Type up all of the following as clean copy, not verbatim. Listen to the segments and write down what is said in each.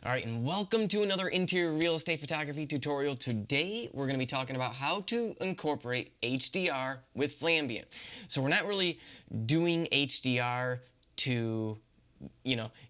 All right, and welcome to another interior real estate photography tutorial. Today, we're going to be talking about how to incorporate HDR with Flambient. So we're not really doing HDR to,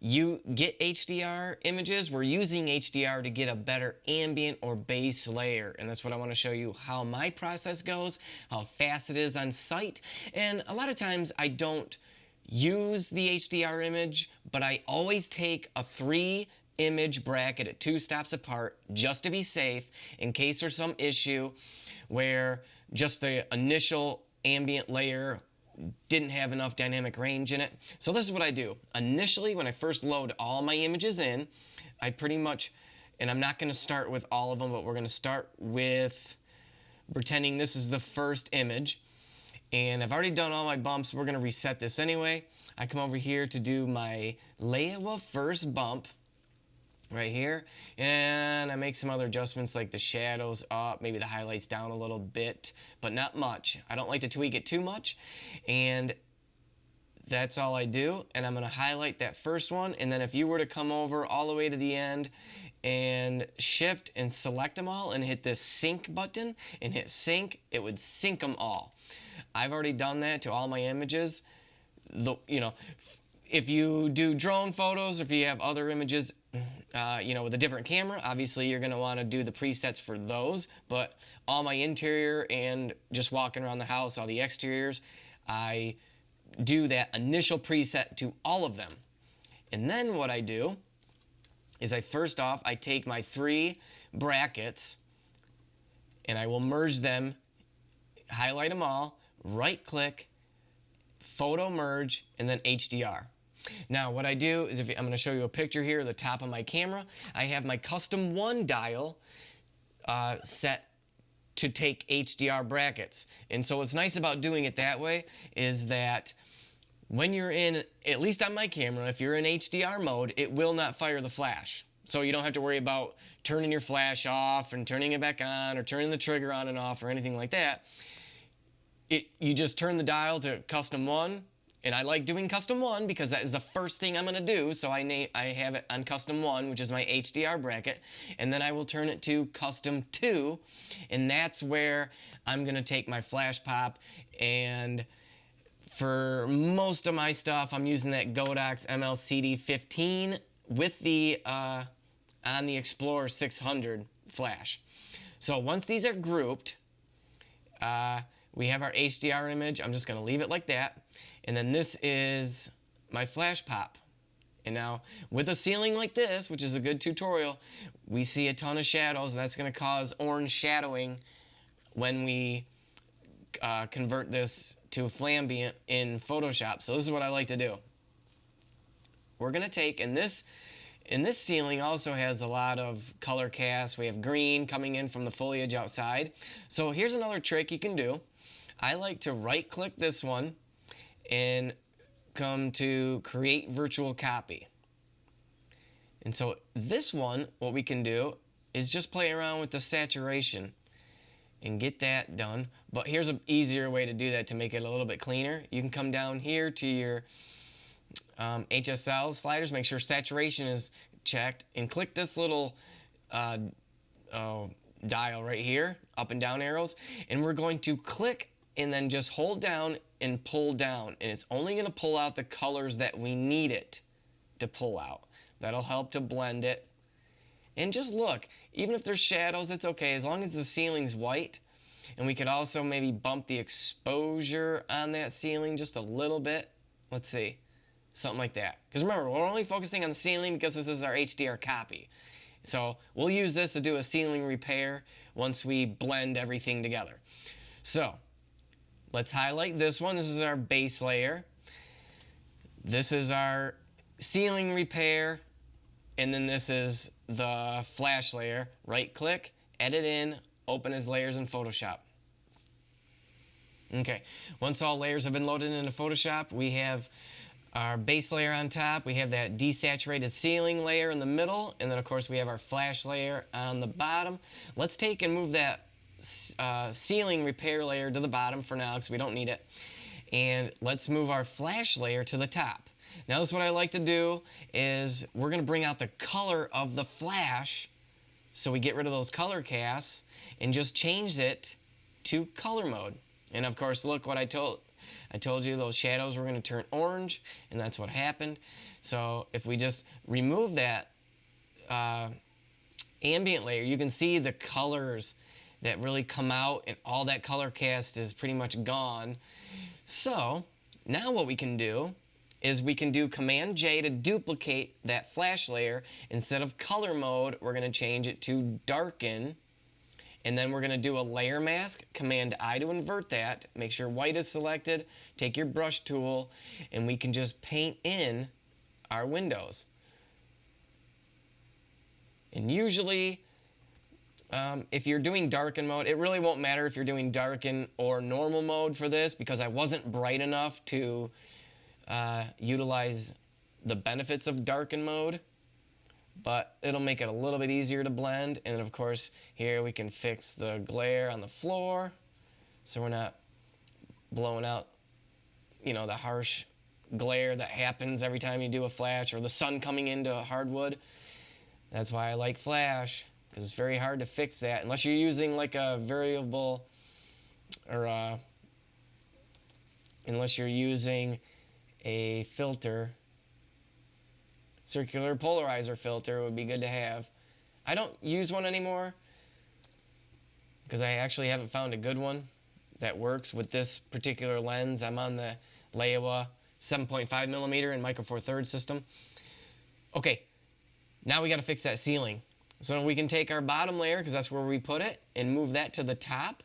you get HDR images. We're using HDR to get a better ambient or base layer. And that's what I want to show you how my process goes, how fast it is on site. And a lot of times I don't use the HDR image, but I always take a 3-image bracket at 2 stops apart just to be safe in case there's some issue where just the initial ambient layer didn't have enough dynamic range in it. So this is what I do. Initially, when I first load all my images in, I pretty much, and I'm not going to start with all of them, but we're going to start with pretending this is the first image. And I've already done all my bumps. We're going to reset this anyway. I come over here to do my layout first bump right here, and I make some other adjustments like the shadows up, maybe the highlights down a little bit, but not much. I don't like to tweak it too much, and that's all I do. And I'm going to highlight that first one, and then if you were to come over all the way to the end and shift and select them all and hit this sync button and hit sync, it would sync them all. I've already done that to all my images. If you do drone photos, if you have other images, with a different camera, obviously you're going to want to do the presets for those. But all my interior and just walking around the house, all the exteriors, I do that initial preset to all of them. And then what I do is first off, I take my 3 brackets and I will merge them, highlight them all, right click, photo merge, and then HDR. Now what I do is, I'm going to show you a picture here at the top of my camera. I have my custom 1 dial set to take HDR brackets. And so what's nice about doing it that way is that when you're in, at least on my camera, if you're in HDR mode, it will not fire the flash. So you don't have to worry about turning your flash off and turning it back on or turning the trigger on and off or anything like that. You just turn the dial to custom 1, and I like doing custom 1 because that is the first thing I'm going to do. So I have it on custom 1, which is my HDR bracket, and then I will turn it to custom 2, and that's where I'm going to take my flash pop. And for most of my stuff, I'm using that Godox MLCD15 with the on the Explorer 600 flash. So once these are grouped, we have our HDR image. I'm just going to leave it like that. And then this is my flash pop. And now with a ceiling like this, which is a good tutorial, we see a ton of shadows, and that's going to cause orange shadowing when we convert this to Flambient in Photoshop. So this is what I like to do. We're going to take, and this ceiling also has a lot of color cast. We have green coming in from the foliage outside. So here's another trick you can do. I like to right click this one and come to create virtual copy. And so this one, what we can do is just play around with the saturation and get that done. But here's an easier way to do that to make it a little bit cleaner. You can come down here to your HSL sliders, make sure saturation is checked, and click this little dial right here, up and down arrows, and we're going to click and then just hold down and pull down, and it's only going to pull out the colors that we need it to pull out. That'll help to blend it. And just look, even if there's shadows, it's okay as long as the ceiling's white. And we could also maybe bump the exposure on that ceiling just a little bit. Let's see, something like that. Because remember, we're only focusing on the ceiling because this is our HDR copy. So we'll use this to do a ceiling repair once we blend everything together. So let's highlight this one. This is our base layer. This is our ceiling repair. And then this is the flash layer. Right click, edit in, open as layers in Photoshop. Okay, once all layers have been loaded into Photoshop, we have our base layer on top. We have that desaturated ceiling layer in the middle. And then, of course, we have our flash layer on the bottom. Let's take and move that ceiling repair layer to the bottom for now because we don't need it. And let's move our flash layer to the top. Now this is what I like to do is we're going to bring out the color of the flash, so we get rid of those color casts and just change it to color mode. And of course, look what I told you, those shadows were going to turn orange, and that's what happened. So if we just remove that ambient layer, you can see the colors that really come out, and all that color cast is pretty much gone. So now what we can do is we can do Command J to duplicate that flash layer. Instead of color mode, we're going to change it to darken. And then we're going to do a layer mask, Command I to invert that. Make sure white is selected. Take your brush tool, and we can just paint in our windows. And usually, if you're doing darken mode, it really won't matter if you're doing darken or normal mode for this, because I wasn't bright enough to utilize the benefits of darken mode, but it'll make it a little bit easier to blend. And of course, here we can fix the glare on the floor, so we're not blowing out, you know, the harsh glare that happens every time you do a flash, or the sun coming into a hardwood. That's why I like flash, because it's very hard to fix that unless you're using like a variable, or unless you're using a filter. Circular polarizer filter would be good to have. I don't use one anymore because I actually haven't found a good one that works with this particular lens. I'm on the Leiwa 7.5mm in Micro Four Thirds system. Okay, now we got to fix that ceiling. So we can take our bottom layer, because that's where we put it, and move that to the top,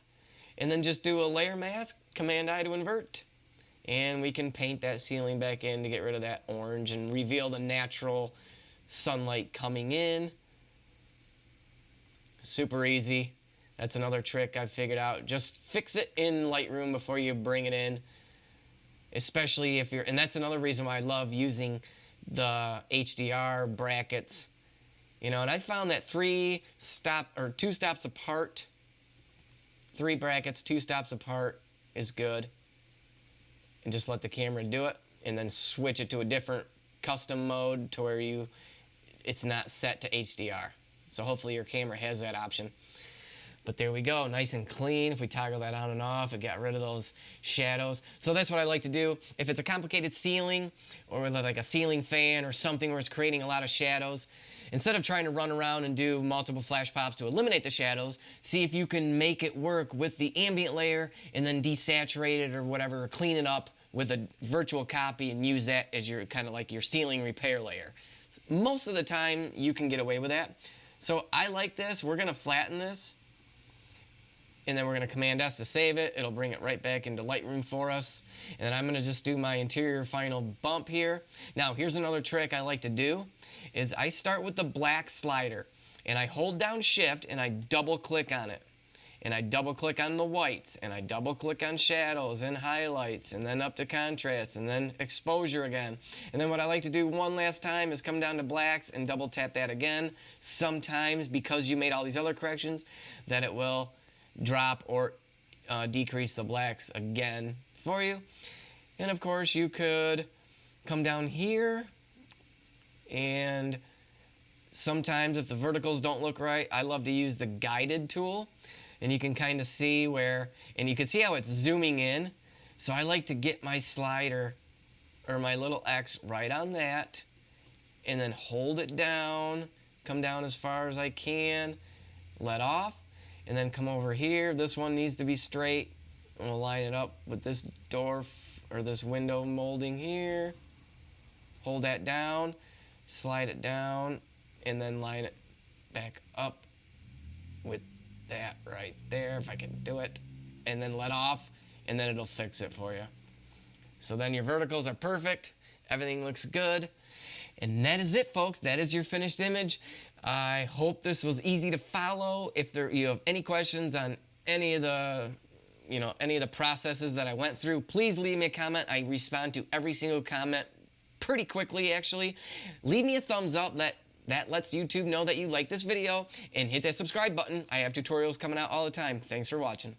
and then just do a layer mask, Command I to invert. And we can paint that ceiling back in to get rid of that orange and reveal the natural sunlight coming in. Super easy. That's another trick I've figured out. Just fix it in Lightroom before you bring it in. Especially if you're, and that's another reason why I love using the HDR brackets. You know, and I found that 2 stops apart, 3 brackets, 2 stops apart is good. And just let the camera do it, and then switch it to a different custom mode to where it's not set to HDR. So hopefully your camera has that option. But there we go, nice and clean. If we toggle that on and off, it got rid of those shadows. So that's what I like to do. If it's a complicated ceiling, or like a ceiling fan or something where it's creating a lot of shadows, instead of trying to run around and do multiple flash pops to eliminate the shadows, see if you can make it work with the ambient layer and then desaturate it or whatever, or clean it up with a virtual copy and use that as your kind of like your ceiling repair layer. Most of the time you can get away with that. So I like this. We're gonna flatten this, and then we're gonna Command S to save it. It'll bring it right back into Lightroom for us. And then I'm gonna just do my interior final bump here. Now here's another trick I like to do, is I start with the black slider, and I hold down Shift, and I double click on it. And I double click on the whites, and I double click on shadows and highlights, and then up to contrast, and then exposure again. And then what I like to do one last time is come down to blacks and double tap that again. Sometimes, because you made all these other corrections, that it will drop or decrease the blacks again for you. And of course you could come down here, and sometimes if the verticals don't look right, I love to use the guided tool, and you can kind of see where, and you can see how it's zooming in. So I like to get my slider or my little X right on that, and then hold it down, come down as far as I can, let off, and then come over here. This one needs to be straight. I'm gonna line it up with this door or this window molding here. Hold that down, slide it down, and then line it back up with that right there, if I can do it, and then let off, and then it'll fix it for you. So then your verticals are perfect, everything looks good, and that is it, folks. That is your finished image. I hope this was easy to follow. If you have any questions on any of the processes that I went through, please leave me a comment. I respond to every single comment pretty quickly, actually. Leave me a thumbs up. That lets YouTube know that you like this video, and hit that subscribe button. I have tutorials coming out all the time. Thanks for watching.